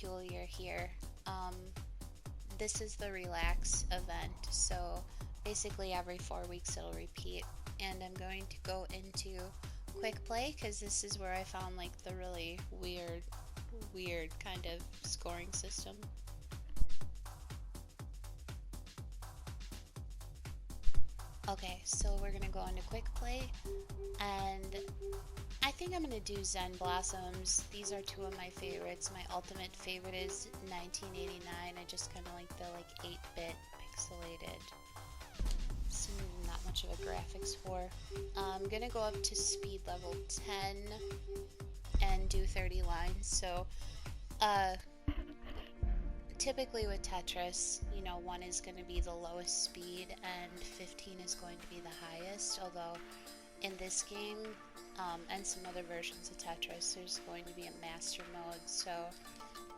peculiar here. This is the relax event, so basically every 4 weeks it'll repeat, and I'm going to go into quick play because this is where I found like the really weird kind of scoring system. Okay, so we're gonna go into quick play, and I think I'm gonna do Zen Blossoms. These are two of my favorites. My ultimate favorite is 1989. I just kind of like the 8-bit pixelated. So not much of a graphics for. I'm gonna go up to speed level 10 and do 30 lines. So typically with Tetris, you know, 1 is going to be the lowest speed and 15 is going to be the highest, although in this game and some other versions of Tetris, there's going to be a master mode. So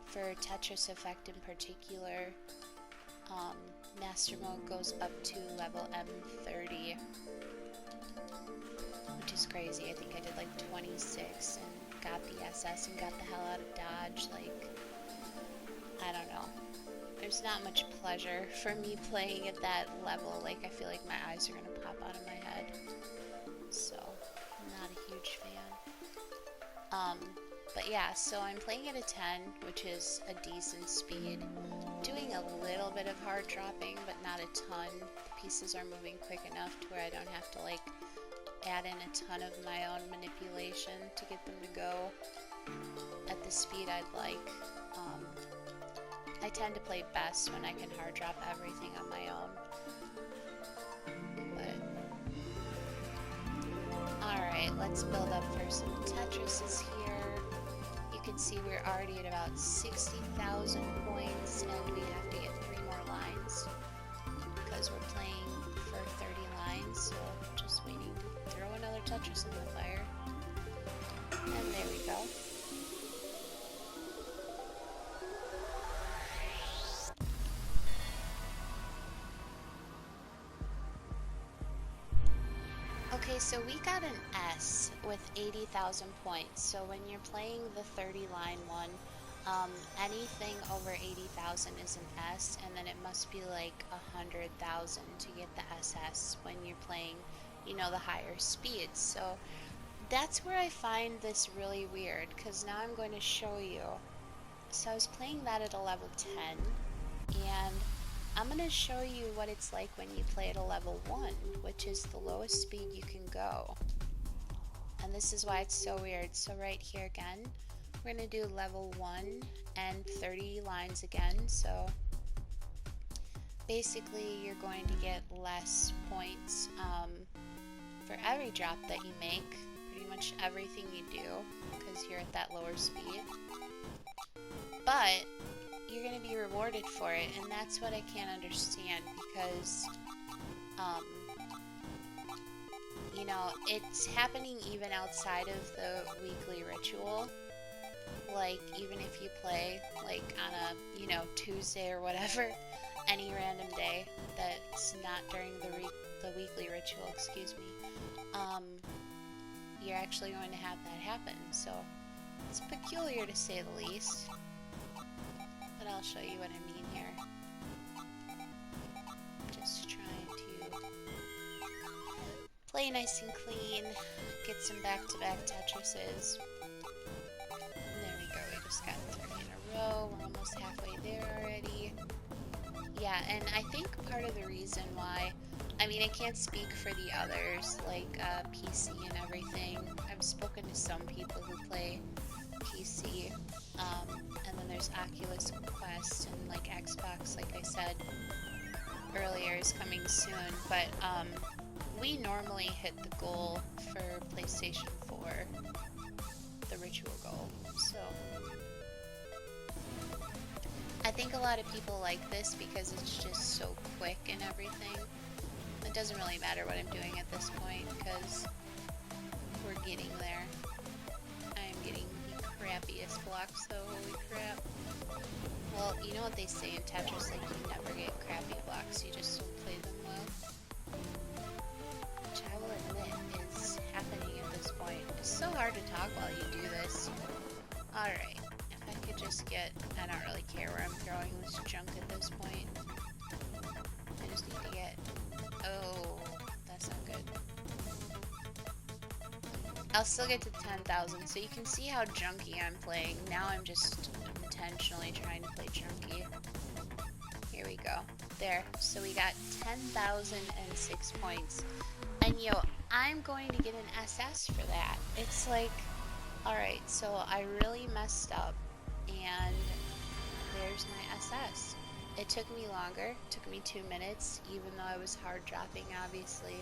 for Tetris Effect in particular, master mode goes up to level M30, which is crazy. I think I did like 26 and got the SS and got the hell out of Dodge. Like, I don't know. There's not much pleasure for me playing at that level. Like, I feel like my eyes are gonna pop out of my head. So, I'm not a huge fan. But yeah, so I'm playing at a 10, which is a decent speed. Doing a little bit of hard dropping, but not a ton. The pieces are moving quick enough to where I don't have to like add in a ton of my own manipulation to get them to go at the speed I'd like. I tend to play best when I can hard drop everything on my own. But alright, let's build up for some Tetrises here. You can see we're already at about 60,000 points and we have to get 3 more lines because we're playing for 30 lines, so just waiting to throw another Tetris in the fire. And there we go. Okay, so we got an S with 80,000 points. So when you're playing the 30 line one, anything over 80,000 is an S, and then it must be like 100,000 to get the SS when you're playing, you know, the higher speeds. So that's where I find this really weird, because now I'm going to show you. So I was playing that at a level 10, and I'm going to show you what it's like when you play at a level 1, which is the lowest speed you can go. And this is why it's so weird. So right here again, we're going to do level 1 and 30 lines again. So basically you're going to get less points for every drop that you make. Pretty much everything you do, because you're at that lower speed. But you're going to be rewarded for it, and that's what I can't understand, because you know, it's happening even outside of the weekly ritual. Like, even if you play like on a, you know, Tuesday or whatever, any random day that's not during the weekly ritual, excuse me, you're actually going to have that happen. So it's peculiar to say the least. But I'll show you what I mean here. Just trying to play nice and clean, get some back-to-back Tetrises. There we go, we just got 3 in a row, we're almost halfway there already. Yeah, and I think part of the reason why, I mean, I can't speak for the others, like PC and everything. I've spoken to some people who play PC, and then there's Oculus Quest and like Xbox, like I said earlier, is coming soon, but we normally hit the goal for PlayStation 4, the ritual goal, so I think a lot of people like this because it's just so quick and everything. It doesn't really matter what I'm doing at this point because we're getting there. I'm getting the crappiest blocks though, holy crap. Well, you know what they say in Tetris, like you never get crappy blocks, you just don't play them well. Which I will admit is happening at this point. It's so hard to talk while you do this. Alright, and If I could just get, I don't really care where I'm throwing this junk at this point. I just need to get, oh, that's not good. I'll still get to 10,000, so you can see how junky I'm playing. Now I'm just intentionally trying to play junky. Here we go. There. So we got 10,006 points. And yo, I'm going to get an SS for that. It's like, alright, so I really messed up. And there's my SS. It took me longer. It took me 2 minutes, even though I was hard dropping, obviously.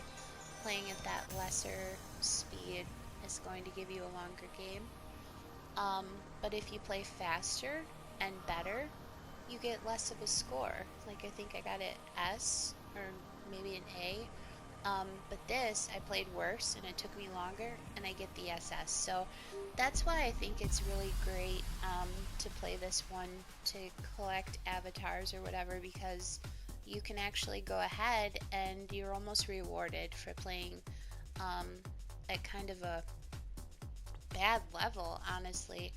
Playing at that lesser speed is going to give you a longer game. But if you play faster and better, you get less of a score. Like I think I got it S or maybe an A. But this, I played worse and it took me longer and I get the SS. So that's why I think it's really great to play this one, to collect avatars or whatever, because you can actually go ahead and you're almost rewarded for playing at kind of a bad level, honestly.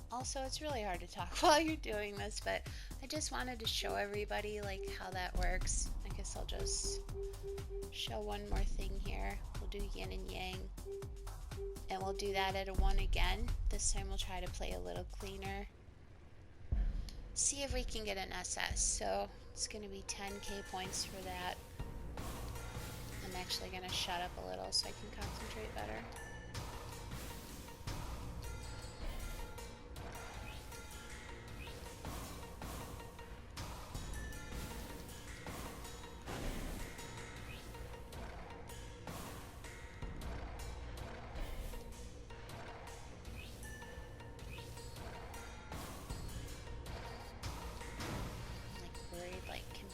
Also, it's really hard to talk while you're doing this, but I just wanted to show everybody like how that works. I guess I'll just show one more thing here. We'll do yin and yang, and we'll do that at a 1 again. This time we'll try to play a little cleaner. See if we can get an SS. So it's going to be 10k points for that. I'm actually going to shut up a little so I can concentrate better.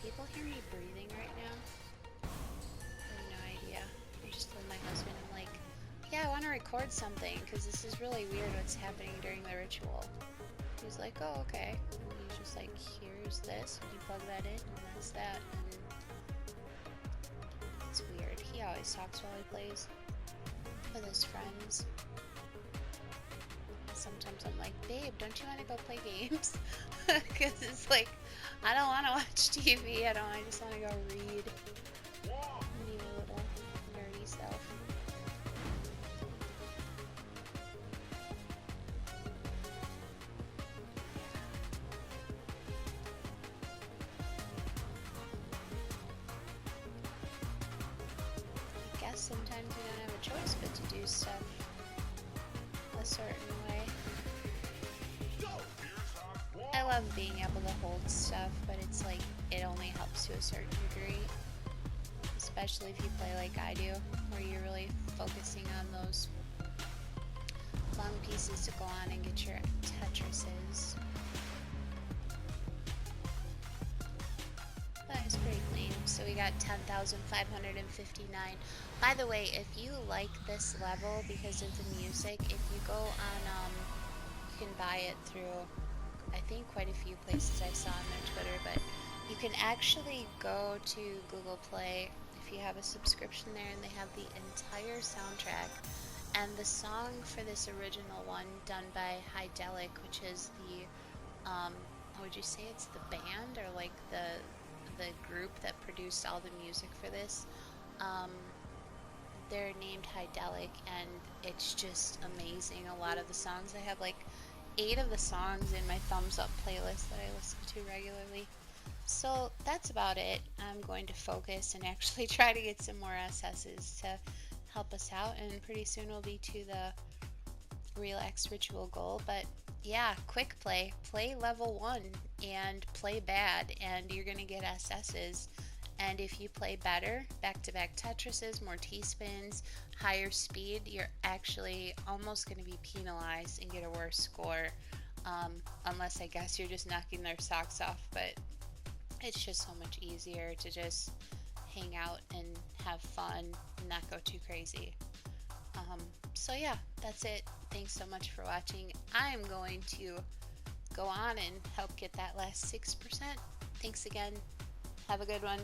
People hear me breathing right now? I have no idea. I just told my husband, I'm like, yeah, I want to record something because this is really weird what's happening during the ritual. He's like, oh, okay. And he's just like, here's this, and you plug that in, and that's that. And it's weird. He always talks while he plays with his friends. Sometimes I'm like, babe, don't you want to go play games? Because it's like, I don't want to watch TV. I just want to go read. Need a little nerdy stuff. I guess sometimes we don't have a choice but to do stuff a certain way. I love being able to hold stuff, but it's like, it only helps to a certain degree. Especially if you play like I do, where you're really focusing on those long pieces to go on and get your Tetrises. That is pretty clean. So we got 10,559. By the way, if you like this level because of the music, if you go on, you can buy it through, I think, quite a few places I saw on their Twitter, but you can actually go to Google Play if you have a subscription there, and they have the entire soundtrack. And the song for this original one, done by Hydelic, which is the, would you say it's the band or like the group that produced all the music for this? They're named Hydelic, and it's just amazing. A lot of the songs, I have like 8 of the songs in my thumbs up playlist that I listen to regularly. So that's about it. I'm going to focus and actually try to get some more SS's to help us out, and pretty soon we'll be to the relax ritual goal. But yeah, quick play level 1 and play bad, and you're gonna get SS's. And if you play better, back-to-back Tetrises, more T-spins, higher speed, you're actually almost going to be penalized and get a worse score. Unless, I guess, you're just knocking their socks off. But it's just so much easier to just hang out and have fun and not go too crazy. So yeah, that's it. Thanks so much for watching. I'm going to go on and help get that last 6%. Thanks again. Have a good one.